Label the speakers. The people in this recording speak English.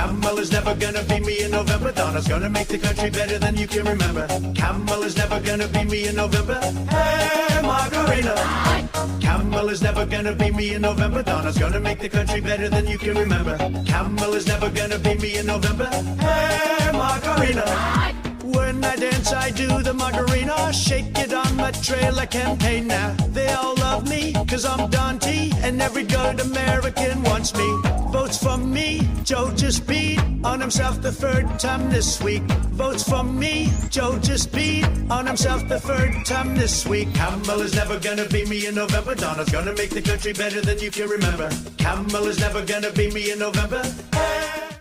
Speaker 1: Camel is never gonna beat me in November. Donna's gonna make the country better than you can remember. Camel is never gonna beat me in November. Hey, Macarena. Camel is never gonna beat me in November. Donna's gonna make the country better than you can remember. Camel is never gonna beat me in November. Hey, Macarena. When I dance, I do the Macarena. Shake it on my trailer campaign now. They all love me, cause I'm Dante, and every good American wants me. Votes for me, Joe just beat on himself the third time this week. Votes for me, Joe just beat on himself the third time this week. Camel is never gonna beat me in November. Donna's gonna make the country better than you can remember. Camel is never gonna beat me in November.